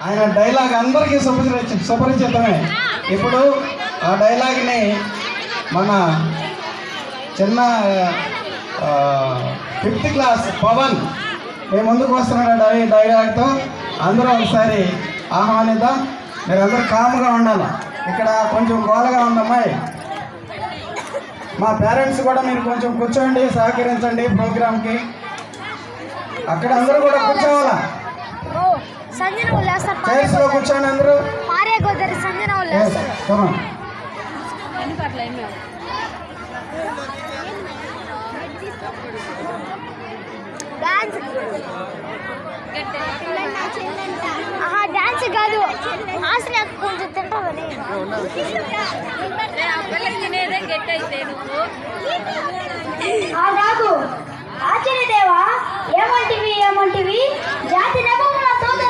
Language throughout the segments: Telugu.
ఆయన డైలాగ్ అందరికీ సుపరిచితమే. ఇప్పుడు ఆ డైలాగ్ని మన చిన్న 5th క్లాస్ పవన్ మీ ముందుకు వస్తున్నాడు డైలాగ్తో. అందరూ ఒకసారి ఆహ్వానిద్దాం. మీరందరూ కామ్గా ఉండాలి. ఇక్కడ కొంచెం గోలగా ఉందమ్మాయి. మా పేరెంట్స్ కూడా మీరు కొంచెం కూర్చోండి, సహకరించండి ప్రోగ్రామ్కి. అక్కడ అందరూ కూడా కూర్చోవాలా, చైర్స్లో కూర్చోండి అందరూ. డాన్స్ కాదు, ఆశలు కొంచెం తింటావని కాదు. ఆశ్చర్యదేవా, ఏమంటివి జాతి నెపమున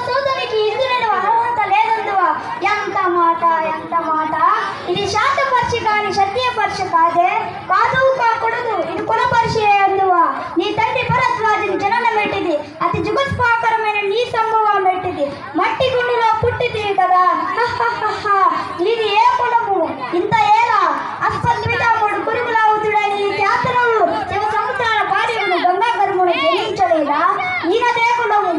సోదరికి ఇందులో అర్హత లేదందువా. ఎంత మాట. ఇది శాంతపరిచి కాని సత్యపరిచి కాకూడదు. ఇది కులపరిచి అందువా. నీ తండ్రి భరద్వాజుని జననం పెట్టింది, అతి జుగుత్సాకరమైన నీ సంభవం పెట్టింది. మట్టి గుండులో పుట్టింది కదా. ఇది ఏ కులము ఇంత ఏలా అస్పద్వితాముడు కురుగులావుతుడని ఖ్యాతనుడు శివ సముద్రాల భార్యను గంగా గర్భుడు జయించలేదా. ఈయనదే కులము.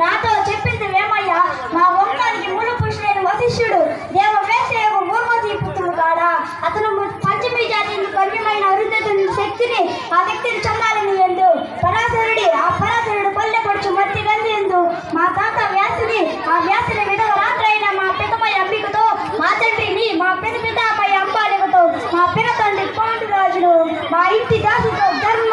నాతో చెప్పింది వేమయ్య, మా వంశానికి మూల పురుషుడైన వశిష్ఠుడు దేవవేశయకు ఊర్వశీ పుత్రుడు కాడా. అతను పంచమీ జాతికి కన్యమైన అరుంధతుని శక్తిని, ఆ శక్తిని చందాలని ఎందు పరాశరుడు పల్లెపడుచు మట్టి గంది ఎందు మా తాత వ్యాసుని, ఆ వ్యాసుని విధవ రాత్రైన మా పితపై అంబికతో, మా తండ్రిని మా పితపై అంబాలికతో, మా పిన తండ్రి పాండురాజును, మా ఇంటి దాసుతో ధర్మ